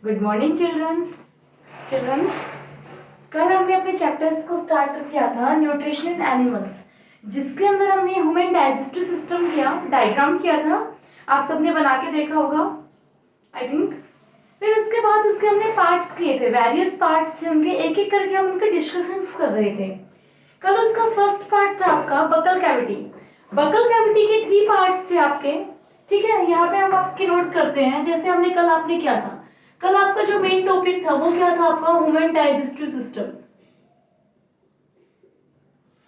Good morning children's. कल हमने अपने चैप्टर्स को स्टार्ट किया था न्यूट्रिशन इन एनिमल्स, जिसके अंदर हमने ह्यूमन डाइजेस्टिव सिस्टम किया, डायग्राम किया था। आप सबने बना के देखा होगा आई थिंक। फिर उसके बाद उसके हमने पार्ट्स किए थे, वेरियस पार्ट्स थे उनके, एक एक करके हम उनके डिस्कशंस कर रहे थे। कल उसका फर्स्ट पार्ट था आपका बकल कैविटी। बकल कैविटी के 3 पार्ट्स थे आपके, ठीक है। यहाँ पे हम आपके नोट करते हैं जैसे हमने कल आपने किया था। कल आपका जो मेन टॉपिक था वो क्या था आपका? Human digestive system.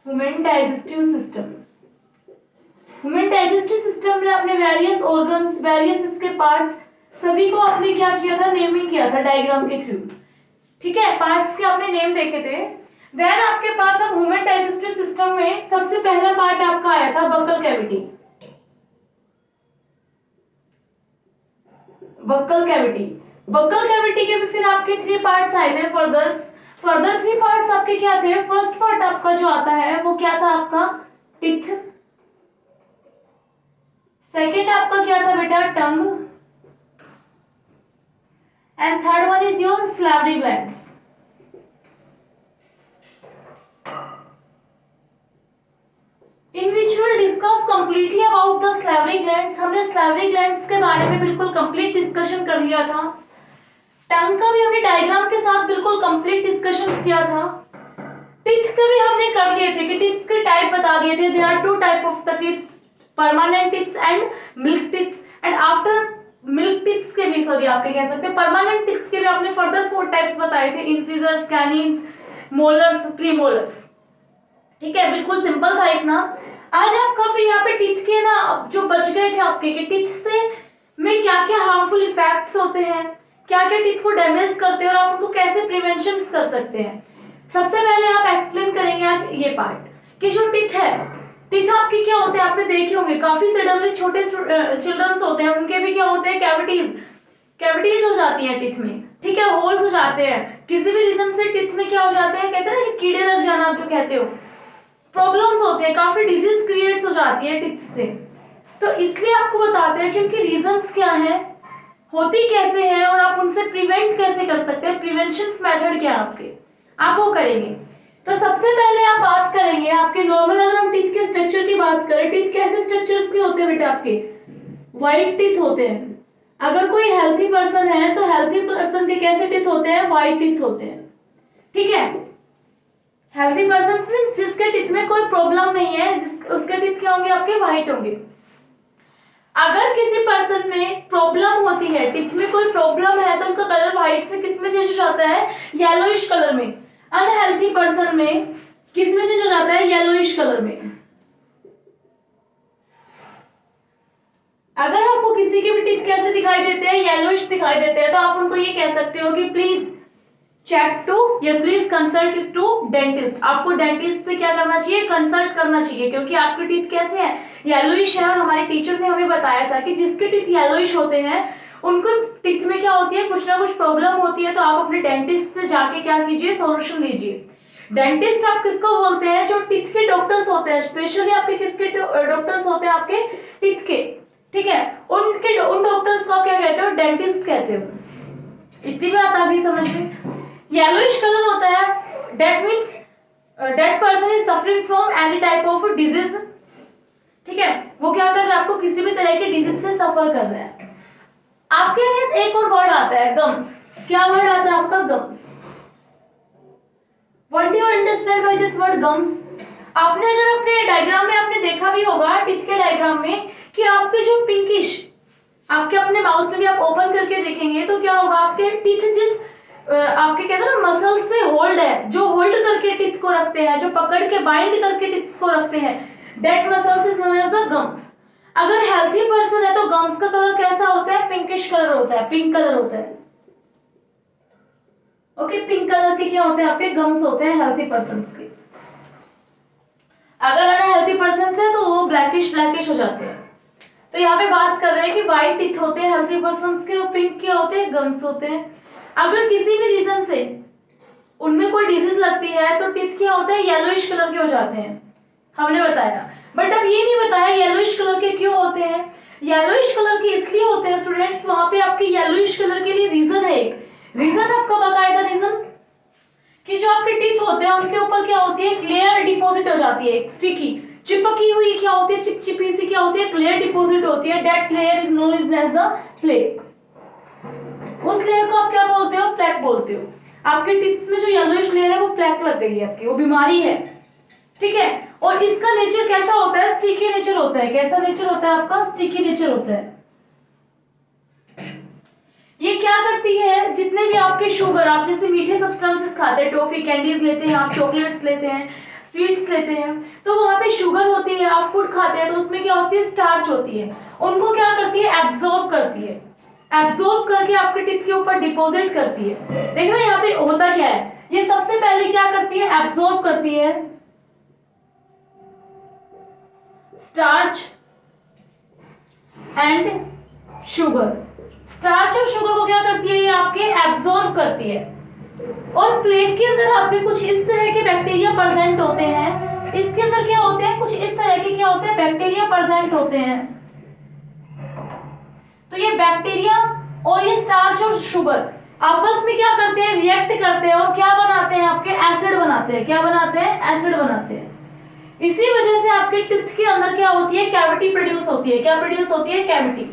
Human digestive system human digestive system में आपने वेरियस ऑर्गन्स, वेरियस इसके पार्ट्स सभी को आपने क्या किया था? नेमिंग किया था डायग्राम के थ्रू, ठीक है। पार्ट्स के आपने नेम देखे थे। देन आपके पास अब ह्यूमन डाइजेस्टिव सिस्टम में सबसे पहला पार्ट आपका आया था बकल कैविटी। बकल कैविटी के भी फिर आपके 3 पार्ट्स आए थे। फर्दर 3 पार्ट्स आपके क्या थे? फर्स्ट पार्ट आपका जो आता है वो क्या था आपका? टिथ। सेकेंड आपका क्या था बेटा? Tongue. And third one is your salivary glands। In which we will discuss completely about the salivary glands। हमने salivary glands के बारे में बिल्कुल कंप्लीट डिस्कशन कर लिया था। टंग का भी हमने डायग्राम के साथ बिल्कुल कंप्लीट डिस्कशन किया था। टीथ का भी हमने कर लिए थे कि टीथ्स के टाइप बता दिए थे। There are 2 type of the teeths, permanent teeths and milk teeths. And after milk teeths के भी सॉरी आपके कह सकते हैं परमानेंट टीथ्स के भी आपने फर्दर 4 टाइप्स बताए थे, इंसिजर्स, कैनिन्स, मोलर्स, प्रीमोलर्स, ठीक है। बिल्कुल सिंपल था इतना। आज आपका फिर यहाँ पे टीथ के ना जो बच गए थे आपके कि टीथ से में क्या क्या हार्मफुल इफेक्ट्स होते हैं, क्या क्या टीथ को डैमेज करते हैं और आप उनको कैसे प्रिवेंशन कर सकते हैं। सबसे पहले आप एक्सप्लेन करेंगे आज ये पार्ट कि जो टीथ है, टीथ आपके क्या होते हैं? आपने देखे होंगे काफी सडनली छोटे चिल्ड्रंस होते हैं, उनके भी क्या होते हैं? कैविटीज हो जाती है टीथ में, ठीक है। होल्स हो जाते हैं किसी भी रीजन से। टीथ में क्या हो जाते हैं? कहते हैं ना कि कीड़े लग जाना, आप जो कहते हो, प्रॉब्लम्स होते हैं, काफी डिजीज क्रिएट्स हो जाती है टिथ से। तो इसलिए आपको बताते हैं कि उनके रीजंस क्या हैं, होती कैसे हैं और आप उनसे प्रिवेंट कैसे कर सकते हैं, प्रिवेंशन मेथड क्या है आपके, आप वो करेंगे। तो सबसे पहले आप बात करेंगे आपके नॉर्मल, अगर हम टीथ के स्ट्रक्चर की बात करें, टीथ कैसे स्ट्रक्चर्स के होते हैं बेटा? आपके व्हाइट टीथ होते हैं। अगर कोई हेल्थी पर्सन है तो हेल्थी पर्सन के कैसे टीथ होते हैं? व्हाइट टीथ होते हैं, ठीक है। हेल्थी पर्सन मींस जिसके टीथ में कोई प्रॉब्लम नहीं है, उसके टीथ क्या होंगे? आपके व्हाइट होंगे। अगर किसी पर्सन में प्रॉब्लम होती है, टीथ में कोई प्रॉब्लम है, तो उनका कलर व्हाइट से किस में चेंज हो जाता है? येलोइश कलर में। अनहेल्थी पर्सन में किस में चेंज हो जाता है? येलोइश कलर में। अगर आपको किसी के भी टीथ कैसे दिखाई देते हैं? येलोइश दिखाई देते हैं, तो आप उनको ये कह सकते हो कि प्लीज चेक टू या प्लीज कंसल्ट टू डेंटिस्ट। आपको डेंटिस्ट से क्या करना चाहिए? कंसल्ट करना चाहिए, क्योंकि आपके टीथ कैसे हैं? येलोइश है। और हमारे टीचर ने हमें बताया था कि जिसके टीथ येलोइश होते हैं उनको टीथ में क्या होती है? कुछ ना कुछ प्रॉब्लम होती है। तो आप अपने डेंटिस्ट से जाके क्या कीजिए? सॉल्यूशन लीजिए। डेंटिस्ट आप किसको बोलते हैं? जो टीथ के डॉक्टर्स होते हैं, स्पेशली आपके किसके डॉक्टर्स होते हैं? आपके टीथ के, ठीक है। उन डॉक्टर्स को क्या कहते हो? डेंटिस्ट कहते हो। इतनी बात आ गई समझ में? येलोइश कलर होता है, that means that person is suffering from any type of disease, ठीक है। वो क्या कर रहा है? आपको किसी भी तरह के डिजीज से सफर कर रहा है। आपके यहाँ एक और वर्ड आता है गम्स। क्या वर्ड आता है आपका? Gums. What do you understand by this word gums? आपने अगर अपने डायग्राम में आपने देखा भी होगा, टीथ के डायग्राम में, कि आपके जो पिंकिश, आपके अपने माउथ में भी आप ओपन करके देखेंगे तो क्या होगा? आपके टीथ जिस आपके कहते हैं ना मसल से होल्ड है, जो होल्ड करके टीथ को रखते हैं, जो पकड़ के बाइंड करके टीथ को रखते हैं, that muscles is known as the gums. अगर हेल्थी पर्सन है तो गम्स का कलर कैसा होता है? पिंकिश कलर होता है, पिंक कलर होता है। ओके, पिंक कलर के क्या होते हैं? आपके गम्स होते हैं हेल्थी पर्संस के। अगर अनहेल्थी पर्सन है तो वो ब्लैकिश हो जाते हैं। तो यहाँ पे बात कर रहे हैं कि व्हाइट टीथ होते हैं हेल्थी पर्संस के और पिंक के होते हैं, गम्स होते हैं। अगर किसी भी रीजन से उनमें कोई डिजीज लगती है तो टीथ क्या होते हैं? येलोइश कलर के हो जाते हैं, हमने बताया। बट अब ये नहीं बताया येलोइश कलर के क्यों होते हैं। येलोइश कलर के इसलिए होते हैं स्टूडेंट्स, वहां पे आपके येलोइश कलर के लिए रीजन है एक, रीजन आपका बाकायदा रीजन कि जो आपके टीथ होते हैं उनके ऊपर क्या होती है, एक लेयर डिपॉजिट हो जाती है, स्टिकी चिपकी हुई क्या होती है, चिपचिपी सी क्या होती है, एक लेयर डिपॉजिट होती है, that layer is known as the plaque. उस लेयर को आप क्या बोलते हो, प्लेक बोलते हो। आपके टीथ में जो येलोइश लेयर है वो प्लेक लग गई है आपकी, वो बीमारी है, ठीक है। और इसका नेचर कैसा होता है, स्टिकी नेचर होता है। कैसा नेचर होता है आपका, स्टिकी नेचर होता है। ये क्या करती है, जितने भी आपके शुगर, आप जैसे मीठे सब्सटेंसेस खाते हैं, टॉफी कैंडीज लेते हैं, आप चॉकलेट्स लेते हैं, स्वीट्स लेते हैं, तो वहां पे शुगर होती है, आप फूड खाते हैं तो उसमें क्या होती है, स्टार्च होती है। उनको क्या करती है, एब्जॉर्ब करती है, एब्जॉर्ब करके आपके टीथ के ऊपर डिपॉजिट करती है। देख रहे हैं यहाँ पे होता क्या है, ये सबसे पहले क्या करती है, एब्जॉर्ब करती है स्टार्च एंड शुगर। स्टार्च और शुगर को क्या करती है, ये आपके एब्जॉर्ब करती है। और प्लेट के अंदर आपके कुछ इस तरह के बैक्टीरिया प्रेजेंट होते हैं, इसके अंदर क्या होते हैं, कुछ इस तरह के क्या होते हैं, बैक्टीरिया प्रेजेंट होते हैं। तो ये बैक्टीरिया और ये स्टार्च और शुगर आपस में क्या करते हैं, रिएक्ट करते हैं और क्या बनाते हैं, आपके एसिड बनाते हैं। क्या बनाते हैं, एसिड बनाते हैं। इसी वजह से आपके टीथ के अंदर क्या होती है, कैविटी प्रोड्यूस होती है। क्या प्रोड्यूस होती है, कैविटी।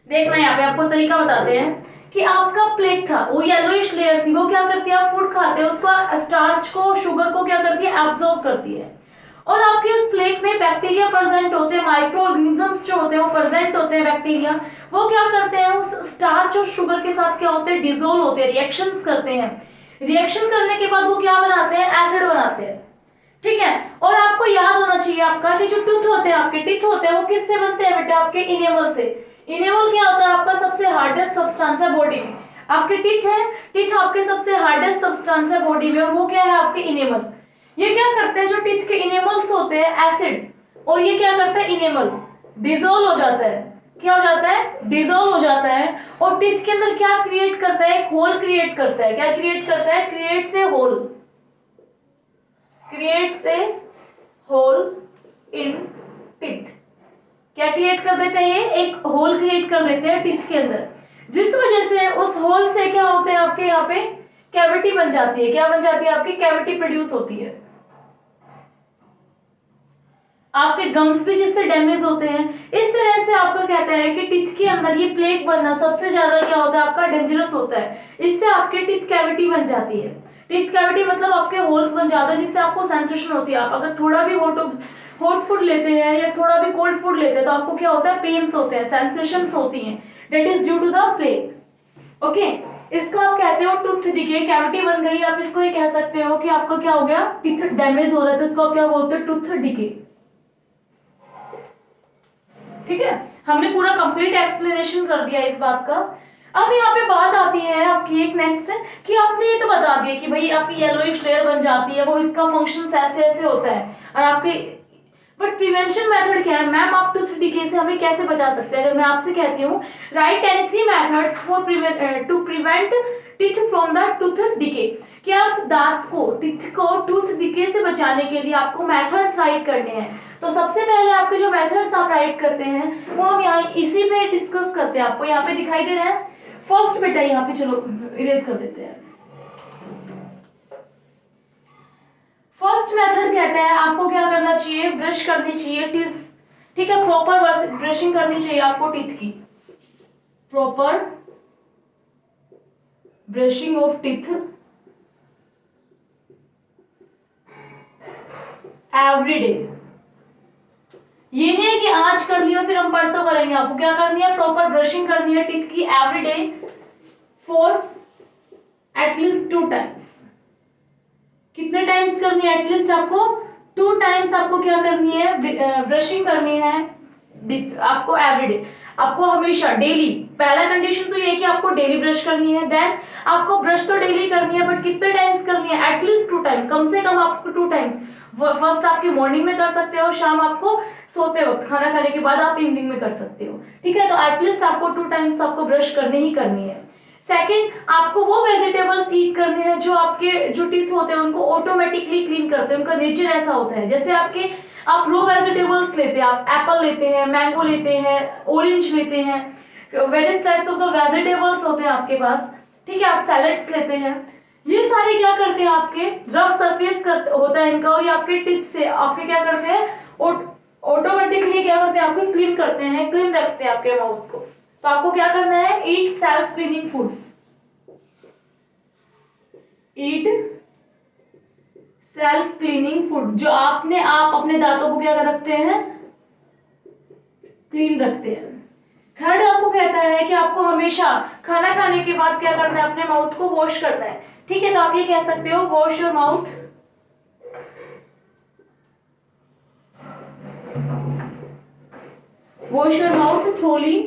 देखना यहाँ पे आपको तरीका बताते हैं कि आपका प्लेक था, वो येलोइश लेयर थी, वो क्या करती है, आप फूड खाते हैं, उसका स्टार्च को, शुगर को क्या करती है, एब्जॉर्ब करती है। और आपके उस प्लेक में बैक्टीरिया प्रेजेंट होते हैं, माइक्रो ऑर्गेनिजम्स जो होते हैं वो प्रेजेंट होते हैं, बैक्टीरिया। वो क्या करते हैं, उस स्टार्च और शुगर के साथ क्या होते हैं, डिसोल्व होते हैं, रिएक्शंस करते हैं। रिएक्शन करने के बाद वो क्या बनाते हैं, एसिड बनाते हैं, ठीक है। और आपको याद होना चाहिए आपका कि जो टूथ होते हैं, आपके टीथ होते हैं, वो किससे बनते हैं बेटा, आपके इनेमल से। इनेमल क्या होता है, आपका सबसे हार्डेस्ट सब्सटेंस है बॉडी में। आपके टीथ है, टीथ आपके सबसे हार्डेस्ट सब्सटेंस है बॉडी में, और वो क्या है, आपके इनेमल। ये क्या करते हैं, जो टीथ के इनेमल्स होते हैं, एसिड, और ये क्या करता है, इनेमल डिसॉल्व हो जाता है। क्या हो जाता है, डिसॉल्व हो जाता है। और टीथ के अंदर क्या क्रिएट करता है, एक होल क्रिएट करता है। क्या क्रिएट करता है, creates a hole, creates a hole in teeth. क्या क्रिएट कर देते हैं, ये एक होल क्रिएट कर देते हैं टीथ के अंदर, जिस वजह से उस होल से क्या होते हैं, आपके यहाँ पे कैविटी बन जाती है। क्या बन जाती है, आपकी कैविटी प्रोड्यूस होती है। आपके गम्स भी जिससे डैमेज होते हैं। इस तरह से आपको कहता है कि टीथ के अंदर ये प्लेक बनना सबसे ज्यादा क्या होता है, आपका डेंजरस होता है। इससे आपके टीथ कैविटी बन जाती है। टीथ कैविटी मतलब आपके होल्स बन जाते हैं, जिससे आपको सेंसेशन होती है। आप अगर थोड़ा भी हॉट फूड लेते हैं या थोड़ा भी कोल्ड फूड लेते हैं तो आपको क्या होता है, पेन्स होते हैं, सेंसेशंस होती हैं, that is due to the plaque. Okay, इसको आप कहते हो टूथ डिके, कैविटी बन गई। आप इसको ये कह सकते हो कि आपका क्या हो गया, टीथ डैमेज हो रहा है, तो इसको आप क्या बोलते हो, टूथ डिके। ठीक है, हमने पूरा कंप्लीट एक्सप्लेनेशन कर दिया इस बात का। अब यहाँ पे बात आती है आपकी एक नेक्स्ट कि आपने ये तो बता दिया कि भाई आपकी येलोइश लेयर बन जाती है, वो इसका फंक्शन ऐसे ऐसे होता है, और आपके बट प्रिवेंशन मेथड क्या है मैम, आप टूथ डिके से हमें कैसे बचा सकते हैं। अगर मैं आपसे कहती हूँ write any 3 methods for to prevent teeth from the tooth decay, कि आप दांत को, टीथ को टूथ डिके से बचाने के लिए आपको मेथड्स राइट करने हैं। तो सबसे पहले आपके जो मेथड्स आप राइट करते हैं वो हम यहाँ इसी पे डिस्कस करते हैं। आपको यहाँ पे दिखाई दे रहा है फर्स्ट बेटा, यहाँ पे चलो इरेज कर देते हैं। फर्स्ट मेथड कहता है आपको क्या करना चाहिए, ब्रश करनी चाहिए टीथ, ठीक है, प्रॉपर ब्रशिंग करनी चाहिए आपको टीथ की, proper brushing of teeth every day. ये नहीं है कि आज कर लियो फिर हम परसों करेंगे, आपको क्या करनी है, प्रॉपर ब्रशिंग करनी है टीथ की every day for at least 2 times. कितने टाइम्स करनी है, एटलीस्ट आपको 2 टाइम्स आपको क्या करनी है, ब्रशिंग करनी है आपको एवरी डे, आपको हमेशा डेली। पहला कंडीशन तो ये है कि आपको डेली ब्रश करनी है, देन आपको ब्रश तो डेली करनी है, बट कितने टाइम्स करनी है, एटलीस्ट 2 टाइम, कम से कम आपको 2 टाइम्स। फर्स्ट आपकी मॉर्निंग में कर सकते हो, शाम आपको सोते वक्त, खाना खाने के बाद आप इवनिंग में कर सकते हो, ठीक है। तो एटलीस्ट आपको 2 टाइम्स तो आपको ब्रश करनी ही करनी है। सेकंड, आपको वो वेजिटेबल्स ईट करने हैं जो आपके जो टीथ होते हैं उनको ऑटोमेटिकली क्लीन करते हैं, उनका नेचर ऐसा होता है। जैसे आप रो वेजिटेबल्स लेते हैं, आप एप्पल लेते हैं, मैंगो लेते हैं, ऑरेंज लेते हैं, various types of the vegetables होते हैं आपके पास, ठीक है, आप सैलेड्स लेते हैं, ये सारे क्या करते हैं, आपके रफ सरफेस होता है इनका, और ये आपके टिप से आपके क्या करते हैं, ऑटोमेटिकली क्या करते हैं, आपको क्लीन करते हैं, क्लीन रखते हैं आपके माउथ को। तो आपको क्या करना है, ईट सेल्फ क्लीनिंग फूड्स, ईट सेल्फ क्लीनिंग फूड, जो आपने आप अपने दांतों को क्या रखते हैं, क्लीन रखते हैं। थर्ड आपको कहता है कि आपको हमेशा खाना खाने के बाद क्या करना है, अपने माउथ को वॉश करना है, ठीक है। तो आप ये कह सकते हो, wash your mouth thoroughly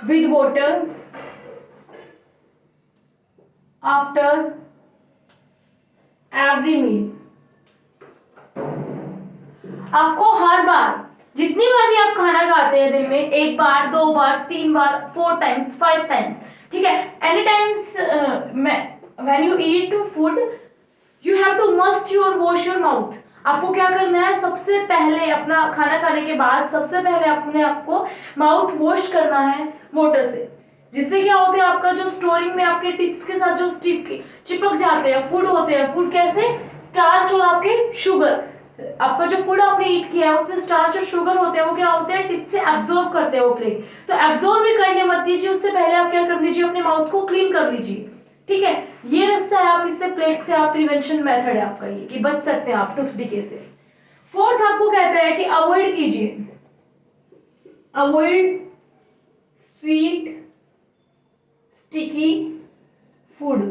with water after every meal. आपको हर बार, जितनी बार भी आप खाना खाते हैं दिन में, एक बार, दो बार, तीन बार, 4 टाइम्स, 5 टाइम्स, ठीक है, any times when you eat food you have to must your wash your mouth. आपको क्या करना है, सबसे पहले अपना खाना खाने के बाद सबसे पहले अपने आपको माउथ वॉश करना है वाटर से, जिससे क्या होता है, आपका जो स्टोरिंग में आपके टिप्स के साथ जो चिपक जाते हैं फूड होते हैं, फूड कैसे, स्टार्च और आपके शुगर, आपका जो फूड आपने ईट किया है उसमें स्टार्च और शुगर होते हैं, वो क्या होते हैं, टिप से एब्जॉर्ब करते हैं वो प्लेग। तो एब्जॉर्ब भी करने मत दीजिए, उससे पहले आप क्या कर लीजिए, अपने माउथ को क्लीन कर लीजिए, ठीक है। ये रास्ता है, आप इससे प्लेग से आप प्रिवेंशन मेथड है आपका ये, कि बच सकते हैं आप टूथ डिके से। फोर्थ आपको कहता है कि अवॉइड कीजिए, अवॉइड स्वीट स्टिकी फूड।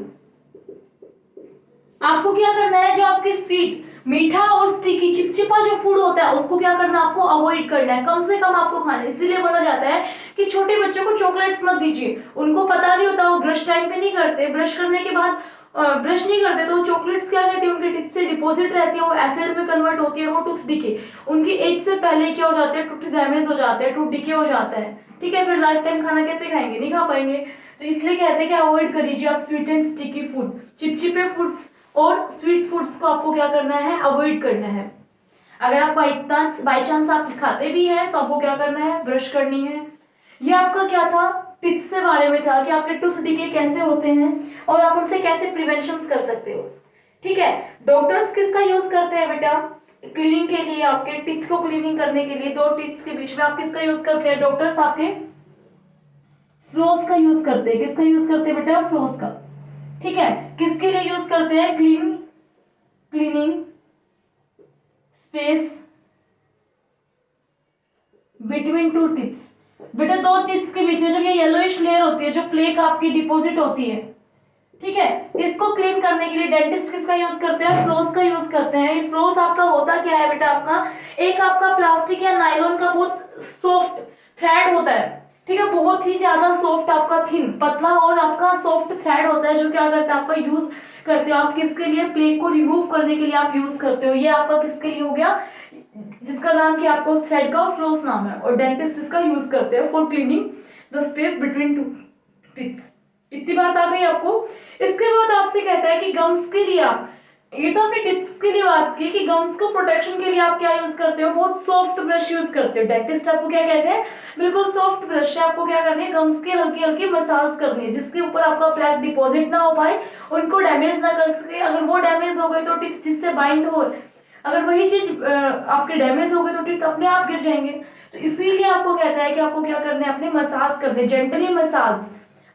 आपको क्या करना है, जो आपके स्वीट, मीठा और स्टिकी चिपचिपा जो फूड होता है उसको क्या करना है, आपको अवॉइड करना है, कम से कम आपको खाना है। इसीलिए बोला जाता है कि छोटे बच्चों को चॉकलेट्स मत दीजिए, उनको पता नहीं होता, वो ब्रश टाइम पे नहीं करते, ब्रश करने के बाद ब्रश नहीं करते, तो चॉकलेट्स क्या कहती है, उनके टीथ से डिपॉजिट रहती है, वो एसिड में कन्वर्ट होती है, वो टूथ डिके, उनकी एज से पहले क्या हो जाते हैं, टूथ डैमेज हो जाते हैं, टूथ डिके हो जाता है, ठीक है। फिर लाइफ टाइम खाना कैसे खाएंगे, नहीं खा पाएंगे। तो इसलिए कहते हैं कि अवॉइड करिए आप स्वीट एंड स्टिकी फूड, चिपचिपे फूड्स और स्वीट फूड्स को आपको क्या करना है, अवॉइड करना है। अगर आप बाई चांस आप खाते भी हैं तो आपको क्या करना है, ब्रश करनी है। ये आपका क्या था, टिप्स से बारे में था कि आपके टूथ डिके कैसे होते हैं और आप उनसे कैसे प्रिवेंशन कर सकते हो, ठीक है। डॉक्टर्स किसका यूज करते हैं बेटा, क्लीनिंग के लिए, आपके टीथ को क्लीनिंग करने के लिए, दो टीथ के बीच में आप किसका यूज करते हैं, डॉक्टर्स आपके फ्लोस का यूज करते हैं। किसका यूज करते हैं बेटा, फ्लोस का, ठीक है। किसके लिए यूज करते हैं, cleaning space between two tips. बेटा दो टिप्स के बीच में जो ये येलोइश लेयर होती है, जो प्लेक आपकी डिपॉजिट होती है, ठीक है, इसको क्लीन करने के लिए डेंटिस्ट किसका यूज करते हैं, फ्लोस का यूज करते हैं। ये फ्लोस आपका होता क्या है बेटा, आपका एक आपका प्लास्टिक या नायलॉन का बहुत सॉफ्ट थ्रेड होता है, ठीक है, बहुत ही ज्यादा सॉफ्ट, आपका थिन पतला और आपका सॉफ्ट थ्रेड होता है, जो क्या करता है, आपका यूज करते हो आप किसके लिए, प्लेक को रिमूव करने के लिए आप यूज करते हो। ये आपका किसके लिए हो गया, जिसका नाम क्या आपको थ्रेड का फ्लोस नाम है, और डेंटिस्ट इसका यूज करते हैं for cleaning the space between two teeths. इतनी बात आ गई आपको। इसके बाद आपसे कहता है कि गम्स के लिए आप, ये तो आपने टिप्स के लिए बात की कि गम्स को प्रोटेक्शन के लिए आप क्या यूज करते हो, बहुत सॉफ्ट ब्रश यूज करते हो। डेंटिस्ट आपको क्या कहते हैं, बिल्कुल सॉफ्ट ब्रश से आपको क्या करनी है, गम्स की हल्की हल्की मसाज करनी है, जिसके ऊपर आपका प्लेक डिपॉजिट ना हो पाए, उनको डैमेज ना कर सके। अगर वो डैमेज हो गए तो टिप्स जिससे बाइंड हो, अगर वही चीज आपके डैमेज हो गई तो टिप्स अपने आप गिर जाएंगे। तो इसीलिए आपको कहता है कि आपको क्या करना है, अपने मसाज करने, जेंटली मसाज,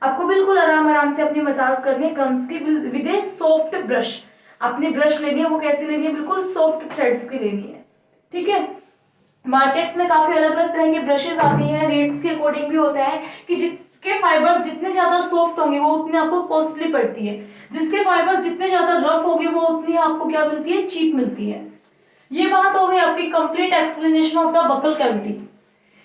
आपको बिल्कुल आराम आराम से अपनी मसाज करनी है गम्स की विद ए सॉफ्ट ब्रश। अपनी ब्रश लेनी है, वो कैसी लेनी है, बिल्कुल सॉफ्ट थ्रेड्स की लेनी है, ठीक है। मार्केट्स में काफी अलग अलग तरह की ब्रशेस आती हैं, रेट्स के अकॉर्डिंग भी होता है कि जिसके फाइबर्स जितने ज्यादा सॉफ्ट होंगे वो उतनी आपको कॉस्टली पड़ती है, जिसके फाइबर्स जितने ज्यादा रफ होंगे वो उतनी आपको क्या मिलती है, चीप मिलती है। ये बात हो गई आपकी complete explanation of the buccal cavity.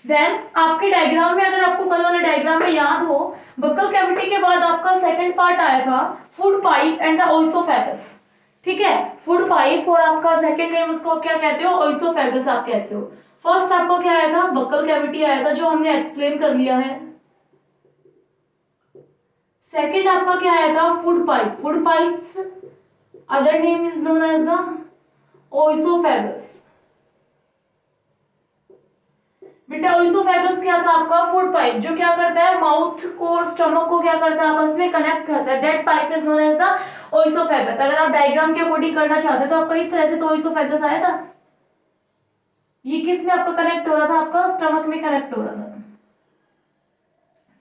Then आपके डायग्राम में, अगर आपको कल वाले डायग्राम में याद हो, बकल कैविटी के बाद आपका सेकंड पार्ट आया था food pipe and the oesophagus, ठीक है। फूड पाइप और आपका सेकंड नेम उसको क्या कहते हो, ओइसोफेगस आप कहते हो। फर्स्ट आपको क्या आया था, बकल कैविटी आया था, जो हमने एक्सप्लेन कर लिया है। सेकंड आपका क्या आया था, food pipe, food pipes other name is known as the oesophagus. बेटा ओइसोफेगस क्या था आपका? फूड पाइप, जो क्या करता है माउथ को और स्टमक को क्या करता है आपस में कनेक्ट करता है। That pipe is known as the oesophagus. अगर आप डायग्राम के अकॉर्डिंग करना चाहते तो आपका इस तरह से तो ओइसोफेगस आया था। ये किस में आपका कनेक्ट हो रहा था? आपका स्टमक में कनेक्ट हो रहा था।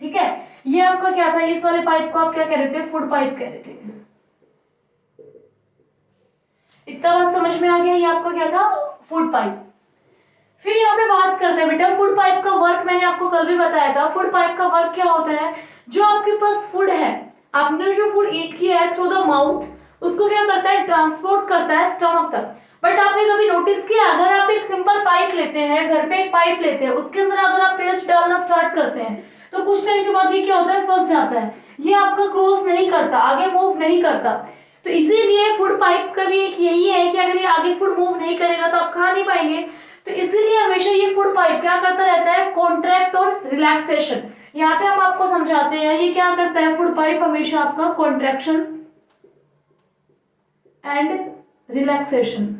ठीक है, ये आपका क्या था? इस वाले पाइप को आप क्या कह रहे थे? फूड पाइप कह रहे थे। इतना बात समझ में आ गया? ये आपका क्या था? Food pipe. फिर यहाँ पे बात करते हैं बेटा फूड पाइप का वर्क। मैंने आपको कल भी बताया था फूड पाइप का वर्क क्या होता है। जो आपके पास फूड है, आपने जो फूड ईट किया है थ्रू द माउथ, उसको क्या करता है? ट्रांसपोर्ट करता है स्टमक तक। बट आपने कभी नोटिस किया, अगर आप एक सिंपल पाइप लेते हैं, घर पे एक पाइप लेते हैं, उसके अंदर अगर आप पेस्ट डालना स्टार्ट करते हैं तो कुछ टाइम के बाद ये क्या होता है? फंस जाता है। ये आपका क्रॉस नहीं करता, आगे मूव नहीं करता। तो इसीलिए फूड पाइप का भी एक यही है कि अगर ये आगे फूड मूव नहीं करेगा तो आप खा नहीं पाएंगे। तो इसीलिए हमेशा ये फूड पाइप क्या करता रहता है? कॉन्ट्रैक्ट और रिलैक्सेशन। यहाँ पे हम आपको समझाते हैं ये क्या करता है। फूड पाइप हमेशा आपका कॉन्ट्रैक्शन एंड रिलैक्सेशन,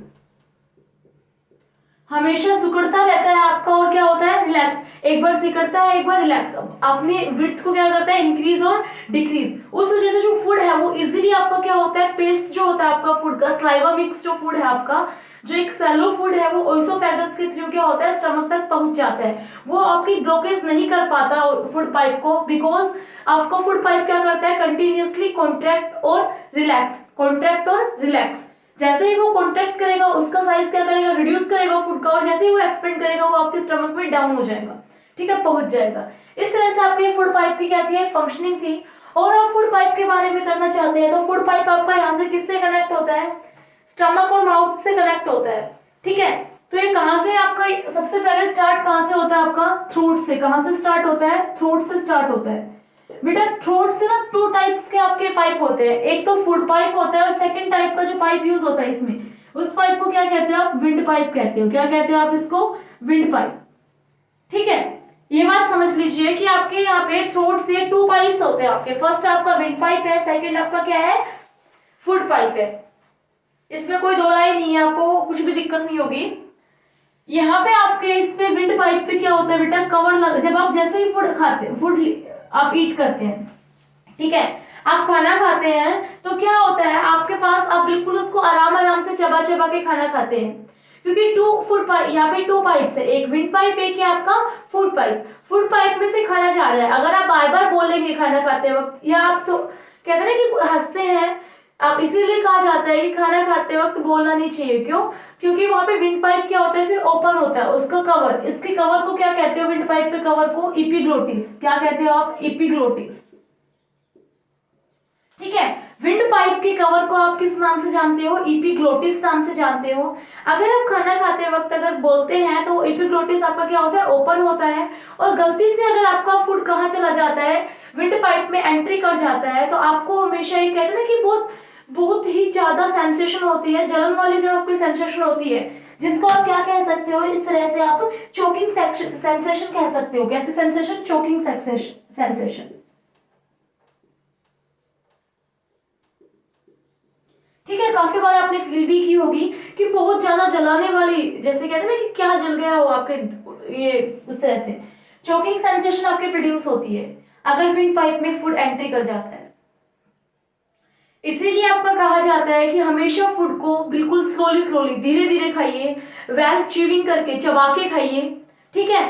हमेशा सिकुड़ता रहता है आपका और क्या होता है? रिलैक्स। एक बार सिकुड़ता है, एक बार रिलैक्स। अपने विड्थ को क्या करता है? इंक्रीज और डिक्रीज। उस वजह से जो फूड है वो इजीली आपका क्या होता है? पेस्ट जो होता है आपका फूड का, सलाइवा मिक्स जो फूड है आपका, जो एक सैलो फूड है, वो ओइसोफेगस के थ्रू क्या होता है? स्टमक तक पहुंच जाता है। वो आपकी ब्लॉकेज नहीं कर पाता फूड पाइप को, बिकॉज आपका फूड पाइप क्या करता है? कंटिन्यूअसली कॉन्ट्रैक्ट और रिलैक्स, कॉन्ट्रैक्ट और रिलैक्स। जैसे ही वो कॉन्ट्रैक्ट करेगा उसका साइज क्या करेगा? रिड्यूस करेगा फूड का, और जैसे ही वो एक्सपेंड करेगा वो आपके स्टमक में डाउन हो जाएगा। ठीक है, पहुंच जाएगा। इस तरह से आपके फूड पाइप की क्या थी? फंक्शनिंग थी। और आप फूड पाइप के बारे में करना चाहते हैं तो फूड पाइप आपका यहाँ से किससे कनेक्ट होता है? स्टमक और माउथ से कनेक्ट होता है। ठीक है, तो ये कहां से आपका सबसे पहले स्टार्ट कहां से होता है? आपका थ्रोट से। कहां से स्टार्ट होता है? थ्रोट से स्टार्ट होता है। बेटा थ्रोट से ना टू टाइप्स के आपके पाइप होते हैं, एक तो फूड पाइप होता है और सेकंड टाइप का जो पाइप यूज होता है इसमें, उस पाइप को क्या कहते हो आप? विंड पाइप कहते हो। क्या कहते हो आप इसको? Wind pipe. ठीक है, ये बात समझ लीजिए कि आपके यहाँ पे थ्रोट से टू पाइप्स होते हैं आपके। फर्स्ट आपका विंड पाइप है, सेकंड आपका क्या है? फूड पाइप है। इसमें कोई दो राय नहीं है, आपको कुछ भी दिक्कत नहीं होगी। यहाँ पे आपके इसमें विंड पाइप पे क्या होता है बेटा? कवर लग, जब आप जैसे ही फूड खाते हैं, फूड आप ईट करते हैं, ठीक है, आप खाना खाते हैं तो क्या होता है आपके पास? आप बिल्कुल उसको आराम आराम से चबा चबा के खाना खाते हैं, क्योंकि टू फूड पाइप, यहाँ पे टू पाइप्स है, एक विंड पाइप, एक है आपका फूड पाइप। फूड पाइप में से खाना जा रहा है। अगर आप बार बार बोलेंगे खाना खाते वक्त, या आप तो कहते हैं ना कि हंसते हैं, आप इसीलिए कहा जाता है कि खाना खाते वक्त बोलना नहीं चाहिए। क्यों? क्योंकि वहां पे विंड पाइप क्या होता है? फिर ओपन होता है उसका कवर। इसके कवर को क्या कहते हो? विंड पाइप के कवर को एपिग्लोटिस। क्या कहते हो आप? एपिग्लोटिस। ठीक है, विंड पाइप के कवर को आप किस नाम से जानते हो? एपिग्लोटिस नाम से जानते हो। अगर आप खाना खाते वक्त अगर बोलते हैं तो एपिग्लोटिस आपका क्या होता है? ओपन होता है। और गलती से अगर आपका फूड कहाँ चला जाता है? विंड पाइप में एंट्री कर जाता है, तो आपको हमेशा ये कहते हैं ना कि बहुत बहुत ही ज्यादा सेंसेशन होती है, जलन वाली जो आपकी सेंसेशन होती है, जिसको आप क्या कह सकते हो? इस तरह से आप चोकिंग सेंसेशन कह सकते हो। कैसे सेंसेशन? Choking sensation. ठीक है, काफी बार आपने फील भी की होगी कि बहुत ज्यादा जलाने वाली, जैसे कहते हैं ना कि क्या जल गया हो आपके, ये उस तरह से चोकिंग सेंसेशन आपके प्रोड्यूस होती है अगर विंड पाइप में फूड एंट्री कर जाता है। इसीलिए आपका कहा जाता है कि हमेशा फूड को बिल्कुल स्लोली स्लोली, धीरे धीरे खाइए, वेल च्यूइंग करके, चबा के खाइए। ठीक है,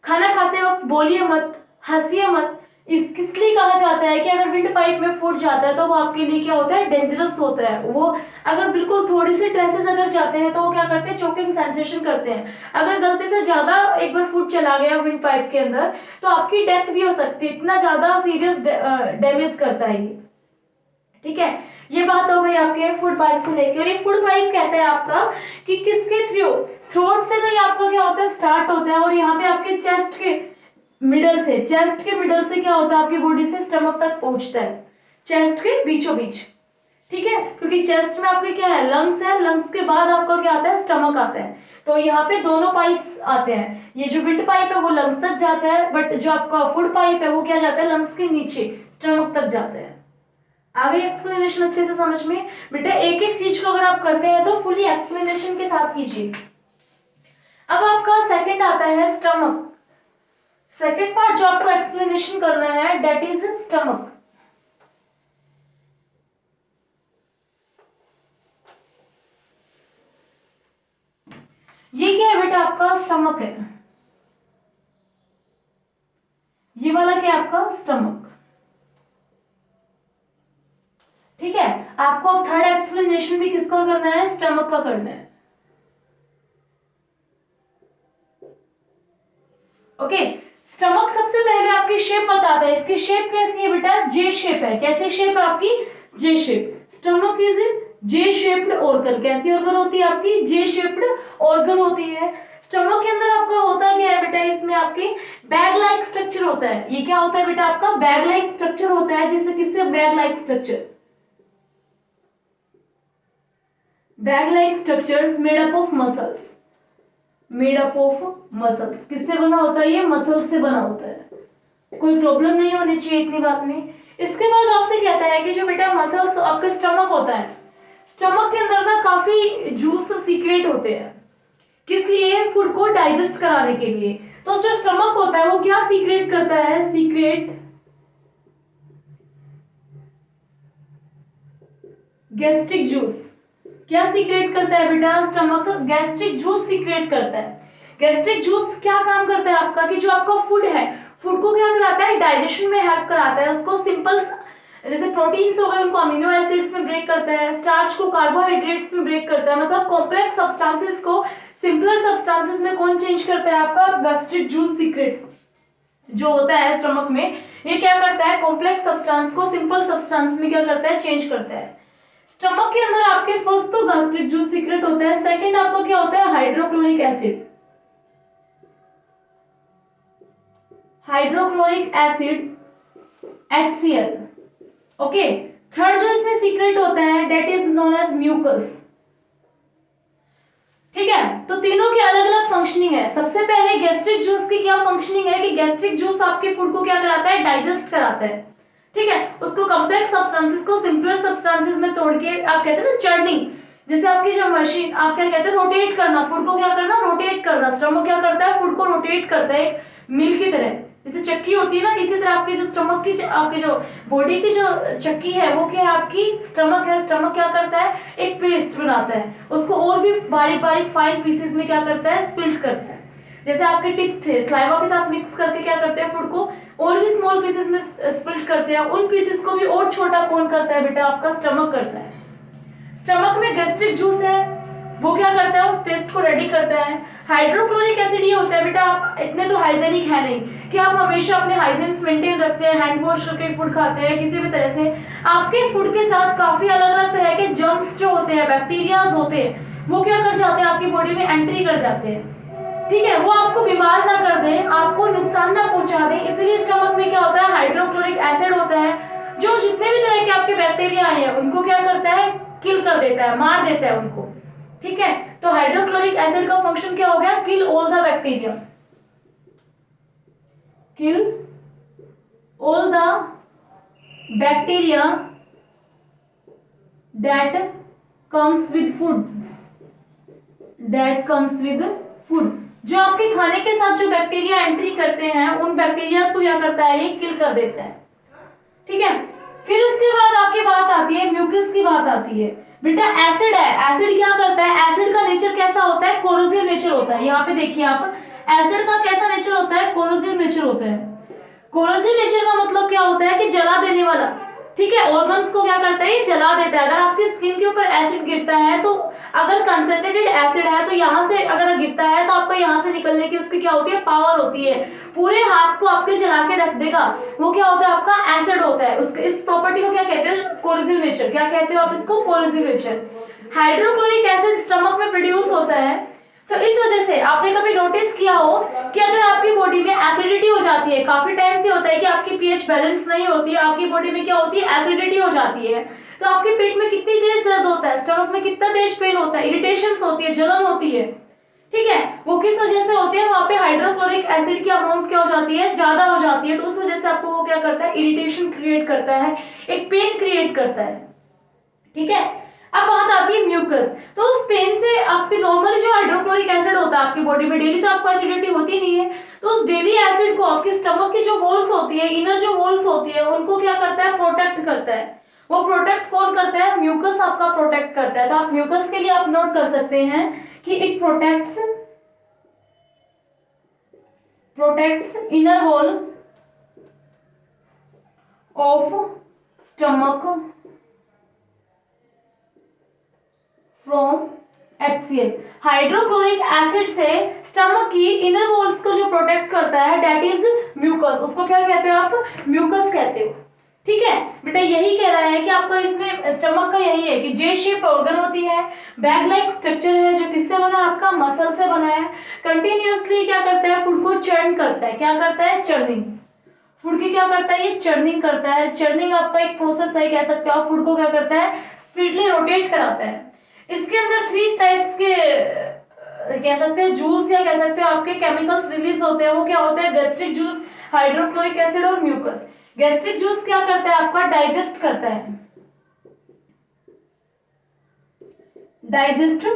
खाना खाते वक्त बोलिए मत, हंसिए मत। इसलिए कहा जाता है कि अगर विंड पाइप में फूड जाता है तो वो आपके लिए क्या होता है? डेंजरस होता है। वो अगर बिल्कुल थोड़ी सी ट्रेसेस अगर जाते हैं तो वो क्या करते हैं? चोकिंग सेंसेशन करते हैं। अगर गलती से ज्यादा एक बार फूड चला गया विंड पाइप के अंदर तो आपकी डेथ भी हो सकती है, इतना ज्यादा सीरियस डैमेज करता है ये। ठीक है, ये बात हो गई आपके फूड पाइप से लेकर। और ये फूड पाइप कहते हैं आपका कि किसके थ्रू? थ्रोट से तो ये आपका क्या होता है? स्टार्ट होता है, और यहाँ पे आपके चेस्ट के मिडल से, चेस्ट के मिडल से क्या होता है? आपकी बॉडी से स्टमक तक पहुंचता है, चेस्ट के बीचों बीच। ठीक है, क्योंकि चेस्ट में आपके क्या है? लंग्स है, लंग्स के बाद आपका क्या आता है? स्टमक आता है। तो यहाँ पे दोनों पाइप्स आते हैं। ये जो विंड पाइप है वो लंग्स तक जाता है, बट जो आपका फूड पाइप है वो क्या जाता है? लंग्स के नीचे स्टमक तक जाता है। आ गई एक्सप्लेनेशन अच्छे से समझ में? बेटा एक एक चीज को अगर आप करते हैं तो फुली एक्सप्लेनेशन के साथ कीजिए। अब आपका सेकंड आता है स्टमक। सेकेंड पार्ट जो आपको एक्सप्लेनेशन करना है डेट इज स्टमक। ये क्या है बेटा, आपका स्टमक है, ये वाला क्या है आपका स्टमक। ठीक है, आपको अब थर्ड एक्सप्लेनेशन भी किसका करना है, स्टमक का करना है। ओके, स्टमक सबसे पहले आपकी शेप बताता है, इसकी शेप कैसी है बेटा, जे शेप है। कैसी शेप है आपकी, जे shape. Stomach is J shaped organ. कैसी ऑर्गन होती है आपकी, जे शेप्ड ऑर्गन होती है। स्टमक के अंदर आपका होता क्या है बेटा, इसमें आपके बैग लाइक स्ट्रक्चर होता है। ये क्या होता है बेटा, आपका बैग लाइक स्ट्रक्चर होता है। जिससे किससे, bag like structure, bag like structures made up of muscles, made up of muscles. किससे बना होता है, ये मसल से बना होता है। कोई प्रॉब्लम नहीं होनी चाहिए इतनी बात में। इसके बाद आपसे कहता है कि जो बेटा मसल्स आपका स्टमक होता है, स्टमक के अंदर ना काफी जूस सीक्रेट होते हैं। किस लिए, फूड को डाइजेस्ट कराने के लिए। तो जो स्टमक होता है वो क्या सीक्रेट करता है, सीक्रेट गैस्ट्रिक जूस। क्या सीक्रेट करता है बेटा, स्टमक गैस्ट्रिक जूस सीक्रेट करता है। गैस्ट्रिक जूस क्या काम करता है आपका, कि जो आपका फूड है, फूड को क्या कराता है, डाइजेशन में हेल्प कराता है। उसको सिंपल, जैसे प्रोटीन्स हो गए उनको अमीनो एसिड्स में ब्रेक करता है, स्टार्च को कार्बोहाइड्रेट्स में ब्रेक करता है। मतलब कॉम्प्लेक्स सब्सटेंसेस को सिंपलर सब्सटेंसेस में कौन चेंज करता है, आपका गैस्ट्रिक जूस सीक्रेट जो होता है स्टमक में। ये क्या करता है, कॉम्प्लेक्स सब्सटेंस को सिंपल सब्सटेंस में क्या करता है, चेंज करता है। स्टमक के अंदर आपके फर्स्ट तो गैस्ट्रिक जूस सीक्रेट होता है, सेकंड आपका क्या होता है, hydrochloric acid, hydrochloric acid HCl। Okay, third जो इसमें सीक्रेट होता है that is known as mucus. ठीक है, तो तीनों की अलग अलग फंक्शनिंग है। सबसे पहले गैस्ट्रिक जूस की क्या फंक्शनिंग है, कि गैस्ट्रिक जूस आपके फूड को क्या कराता है, डाइजेस्ट कराता है। ठीक है, उसको कॉम्प्लेक्स सब्सटेंसेस को सिंपलर सब्सटेंसेस में तोड़ के, आप कहते हैं ना चर्निंग, जैसे आपकी जो मशीन, आप क्या कहते हैं, रोटेट करना, फूड को क्या करना, रोटेट करना। स्टमक क्या करता है, फूड को रोटेट करता है मिल की तरह, जैसे चक्की होती है ना, इसी तरह आपकी जो स्टमक की, आपकी जो बॉडी की जो चक्की है वो क्या है, आपकी स्टमक है। स्टमक क्या करता है, एक पेस्ट बनाता है, उसको और भी बारीक बारीक फाइन पीसेस में क्या करता है, स्प्लिट करता है। जैसे आपके टिप थे, स्लाइवा के साथ मिक्स करके क्या करते हैं, फूड को और भी स्मॉल पीसेस में स्प्लिट करते हैं। उन पीसेस को भी और छोटा कौन करता है बेटा, आपका स्टमक करता है। स्टमक में गैस्ट्रिक जूस है, वो क्या करता है, उस पेस्ट को रेडी करता है। हाइड्रोक्लोरिक एसिड ये होता है बेटा, आप इतने तो हाइजेनिक है नहीं कि आप हमेशा अपने हाइजीन्स मेंटेन रखते हैं, हैंड वॉश करके फूड खाते हैं किसी भी तरह से। आपके फूड के साथ काफी अलग अलग तरह के जर्म्स जो होते हैं, बैक्टीरियाज होते हैं, वो क्या कर जाते हैं, आपकी बॉडी में एंट्री कर जाते हैं। ठीक है, वो आपको बीमार ना कर दे, आपको नुकसान ना पहुंचा दे, इसलिए स्टमक में क्या होता है, हाइड्रोक्लोरिक एसिड होता है, जो जितने भी तरह के आपके बैक्टीरिया आए हैं उनको क्या करता है, किल कर देता है, मार देता है उनको। ठीक है, तो हाइड्रोक्लोरिक एसिड का फंक्शन क्या हो गया, kill all the bacteria, kill all the bacteria that comes with food, that comes with food. जो आपके खाने के साथ जो बैक्टीरिया एंट्री करते हैं, उन बैक्टीरिया को क्या करता है, ये किल कर देता है। ठीक है, फिर उसके बाद आपकी बात आती है, म्यूकस की बात आती है। बेटा एसिड है, एसिड क्या करता है, एसिड का नेचर कैसा होता है, कोरोसिव नेचर होता है। यहाँ पे देखिए आप, एसिड का कैसा नेचर होता है, कोरोसिव नेचर होता है। कोरोसिव नेचर का मतलब क्या होता है, कि जला देने वाला। ठीक है, ऑर्गन्स को क्या करता है, ये जला देता है। अगर आपकी स्किन के ऊपर एसिड गिरता है, तो अगर कंसंट्रेटेड एसिड है तो यहाँ से अगर गिरता है तो आपका यहाँ से निकलने की उसकी क्या होती है, पावर होती है, पूरे हाथ को आपके जला के रख देगा। वो क्या होता है, आपका एसिड होता है। उसके इस प्रॉपर्टी को क्या कहते हैं, कोरोसिव नेचर। क्या कहते हो आप इसको, corrosive nature. Hydrochloric acid stomach में प्रोड्यूस होता है, तो इस वजह से आपने कभी नोटिस किया हो कि अगर आपकी बॉडी में एसिडिटी हो जाती है, काफी टाइम से होता है कि आपकी पीएच बैलेंस नहीं होती है, आपकी बॉडी में क्या होती है, एसिडिटी हो जाती है, तो आपके पेट में कितनी तेज दर्द होता है, स्टमक में कितना तेज पेन होता है, इरिटेशंस होती है, जलन होती है। ठीक है, वो किस वजह से होती है, वहां पे हाइड्रोक्लोरिक एसिड की अमाउंट क्या हो जाती है, ज्यादा हो जाती है, तो उस वजह से आपको वो क्या करता है, इरिटेशन क्रिएट करता है, एक पेन क्रिएट करता है। ठीक है, अब बात आती है म्यूकस। तो उस पेन से आपके नॉर्मली जो हाइड्रोक्लोरिक एसिड होता है आपकी बॉडी में डेली तो आपको एसिडिटी होती नहीं है, तो उस डेली एसिड को आपके स्टमक की जो वॉल्स होती है, इनर जो वॉल्स होती है, उनको क्या करता है, प्रोटेक्ट करता है। वो प्रोटेक्ट कौन करता है, म्यूकस आपका प्रोटेक्ट करता है। तो आप म्यूकस के लिए आप नोट कर सकते हैं कि it protects inner wall of stomach from HCl। Hydrochloric acid से स्टमक की इनर वॉल्स को जो प्रोटेक्ट करता है दैट इज म्यूकस। उसको क्या कहते हो आप, म्यूकस कहते हो। ठीक है बेटा, यही कह रहा है कि आपका इसमें स्टमक का यही है कि जे शेप ऑर्गन होती है, बैग लाइक स्ट्रक्चर है, जो किससे बना है, आपका मसल से बना है। कंटिन्यूअसली क्या करता है, फूड को चर्न करता है। क्या करता है, चर्निंग। फूड की क्या करता है, ये चर्निंग करता है। चर्निंग आपका एक प्रोसेस है, कह सकते हो आप। फूड को क्या करता है, स्पीडली रोटेट कराता है। इसके अंदर 3 टाइप्स के कह सकते हो जूस, या कह सकते हो आपके केमिकल्स रिलीज होते हैं। वो क्या होते हैं, गैस्ट्रिक जूस, हाइड्रोक्लोरिक एसिड और म्यूकस। गैस्ट्रिक जूस क्या करता है, आपका डाइजेस्ट करता है, डाइजेस्ट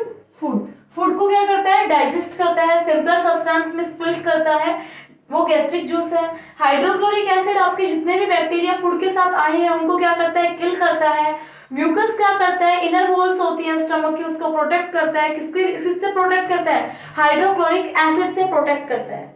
फूड। फूड को क्या करता है, डाइजेस्ट करता है, सिंपलर सब्सटेंस में स्प्लिट करता है, वो गैस्ट्रिक जूस है। हाइड्रोक्लोरिक एसिड आपके जितने भी बैक्टीरिया फूड के साथ आए हैं उनको क्या करता है, किल करता है। म्यूकस क्या करता है, इनर वॉल्स होती है स्टमक की, उसको प्रोटेक्ट करता है। किससे प्रोटेक्ट करता है, हाइड्रोक्लोरिक एसिड से प्रोटेक्ट करता है।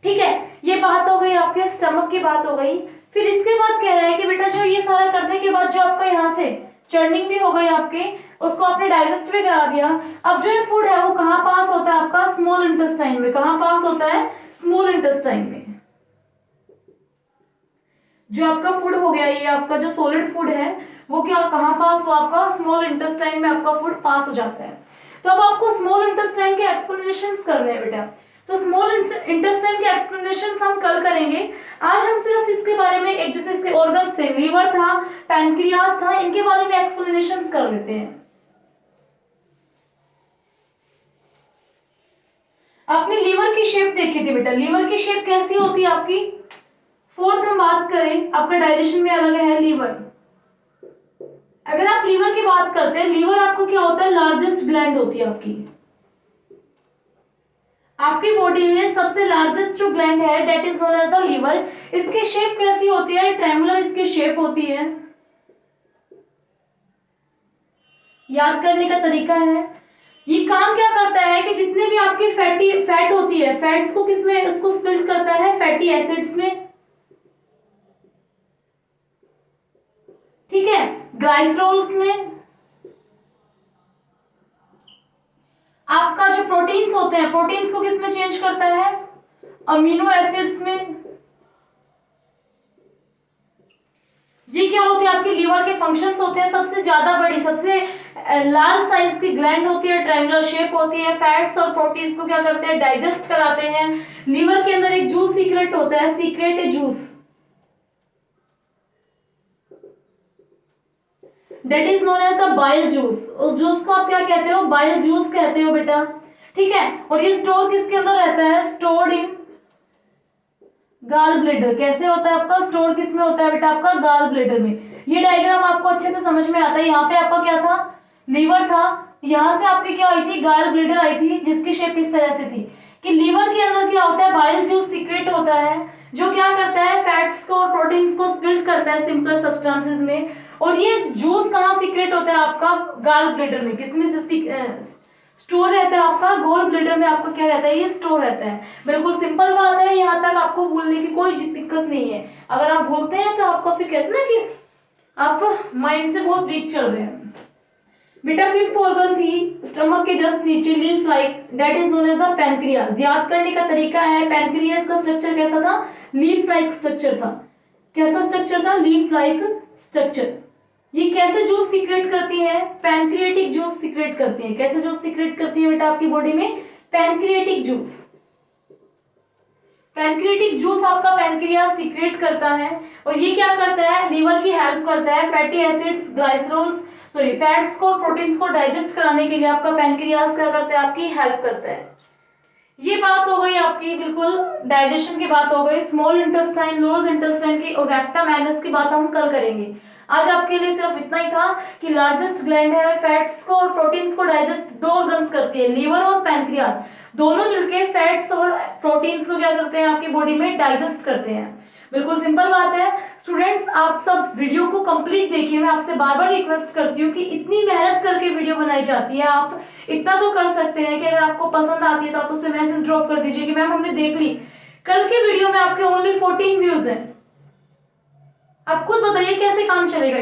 ठीक है, ये बात हो गई, आपके स्टमक की बात हो गई। फिर इसके बाद कह रहा है कि बेटा जो ये सारा करने के बाद जो आपका यहाँ से चर्निंग भी हो गई आपके, उसको आपने डाइजेस्ट भी करा दिया। अब जो ये फूड है वो कहाँ पास होता है, आपका स्मॉल इंटेस्टाइन में। कहाँ पास होता है, स्मॉल इंटेस्टाइन में। जो आपका फूड हो गया, ये आपका जो सॉलिड फूड है वो क्या कहाँ पास हुआ, आपका स्मॉल इंटेस्टाइन में आपका फूड पास हो जाता है। तो अब आपको स्मॉल इंटेस्टाइन के एक्सप्लेनेशंस करने हैं बेटा। तो स्मॉल इंटेस्टाइन के एक्सप्लेनेशंस हम कल करेंगे। आज हम सिर्फ इसके बारे में, एक जैसे इसके ऑर्गन से लीवर था, पैनक्रियास था, इनके बारे में एक्सप्लेनेशंस कर लेते हैं। आपने लीवर की शेप देखी थी बेटा, लीवर की शेप कैसी होती है आपकी। फोर्थ हम बात करें, आपका डाइजेशन में अलग है लीवर। अगर आप लीवर की बात करते हैं, लीवर आपको क्या होता है, लार्जेस्ट ग्लैंड होती है आपकी बॉडी में सबसे लार्जेस्ट जो ग्लैंड है that is known as the liver. इसकी शेप कैसी होती है, ट्रायंगुलर इसकी शेप होती है। याद करने का तरीका है, ये काम क्या करता है कि जितने भी आपकी फैट होती है, फैट्स को किसमें, उसको स्प्लिट करता है फैटी एसिड्स में। ठीक है, ग्लाइसरोल्स में। आपका जो प्रोटीन्स होते हैं, प्रोटीन्स को किसमें चेंज करता है, अमीनो एसिड्स में। ये क्या होते हैं, आपके लीवर के फंक्शंस होते हैं। सबसे ज्यादा बड़ी, सबसे लार्ज साइज की ग्लैंड होती है, ट्रायंगुलर शेप होती है। फैट्स और प्रोटीन्स को क्या करते हैं, डाइजेस्ट कराते हैं। लीवर के अंदर एक जूस सीक्रेट होता है, secrete juice, that is known as the bile juice. उस जूस को आप क्या कहते हो, बाइल जूस कहते हो बेटा। ठीक है, और ये स्टोर किसके अंदर रहता है, स्टोर्ड इन गाल ब्लेडर। कैसे होता है आपका, स्टोर किसमें होता है बेटा, आपका गाल ब्लेडर में। ये डायग्राम आपको अच्छे से समझ में आता है। यहाँ पे आपका क्या था, लीवर था, यहाँ से आपकी क्या आई थी, गाल ब्लेडर आई थी, जिसकी शेप इस तरह से थी कि लीवर के अंदर क्या होता है, बाइल जूस सीक्रेट होता है, जो क्या करता है, फैट्स को और प्रोटीन्स को स्प्लिट करता है सिंपल सब्सटेंसेस में। और ये जूस कहाँ सीक्रेट होता है, आपका गाल ब्लेडर में। किसमें स्टोर रहता है, आपका गोल ब्लेडर में आपका क्या रहता है, ये स्टोर रहता है। बिल्कुल सिंपल बात है, यहाँ तक आपको भूलने की कोई दिक्कत नहीं है। अगर आप भूलते हैं तो आपको फिर कहते ना कि आप माइंड से बहुत वीक चल रहे हैं। बेटा फिफ्थ ऑर्गन थी स्टमक के जस्ट नीचे, leaf like, that is known as the pancreas. याद करने का तरीका है, पैनक्रियास का स्ट्रक्चर कैसा था, लीफ लाइक स्ट्रक्चर था। कैसा स्ट्रक्चर था, लीफ लाइक स्ट्रक्चर। ये कैसे जूस सीक्रेट करती है, पैनक्रियाटिक जूस सीक्रेट करती है। कैसे जूस सीक्रेट करती है बेटा आपकी बॉडी में, पैनक्रियाटिक जूस। पैनक्रियाटिक जूस आपका पैनक्रियास सीक्रेट करता है। और ये क्या करता है, लीवर की हेल्प करता है, fatty acids, glycerols, sorry fats को, प्रोटीन्स को डाइजेस्ट कराने के लिए आपका पैनक्रियास क्या करता है, आपकी हेल्प करता है। ये बात हो गई आपकी, बिल्कुल डाइजेशन की बात हो गई। स्मॉल इंटेस्टाइन, लोअर इंटेस्टाइन की और रेक्टम एनस की बात हम कल करेंगे। आज आपके लिए सिर्फ इतना ही था कि लार्जेस्ट ग्लैंड है, फैट्स को और प्रोटीन्स को डाइजेस्ट दो ऑर्गन्स करती है, लीवर और पैंक्रियाज, दोनों मिलके फैट्स और प्रोटीन्स को क्या करते हैं, आपकी बॉडी में डाइजेस्ट करते हैं। बिल्कुल सिंपल बात है। स्टूडेंट्स आप सब वीडियो को कंप्लीट देखिए। मैं आपसे बार बार रिक्वेस्ट करती हूँ कि इतनी मेहनत करके वीडियो बनाई जाती है, आप इतना तो कर सकते हैं कि अगर आपको पसंद आती है तो आप उस पर मैसेज ड्रॉप कर दीजिए कि मैम हमने देख ली। कल की वीडियो में आपके ओनली 14 व्यूज हैं। आप खुद बताइए कैसे काम चलेगा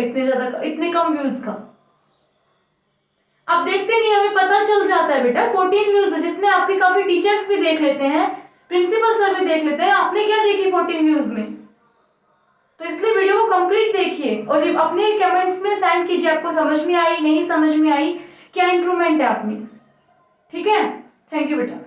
इतने कम व्यूज का। आप देखते नहीं, हमें पता चल जाता है बेटा 14 व्यूज है, जिसमें आपके काफी टीचर्स भी देख लेते हैं, प्रिंसिपल सर भी देख लेते हैं। आपने क्या देखी 14 व्यूज में? तो इसलिए वीडियो को कंप्लीट देखिए और अपने कमेंट्स में सेंड कीजिए, आपको समझ में आई, नहीं समझ में आई, क्या इंप्रूवमेंट है आप में। ठीक है, थैंक यू बेटा।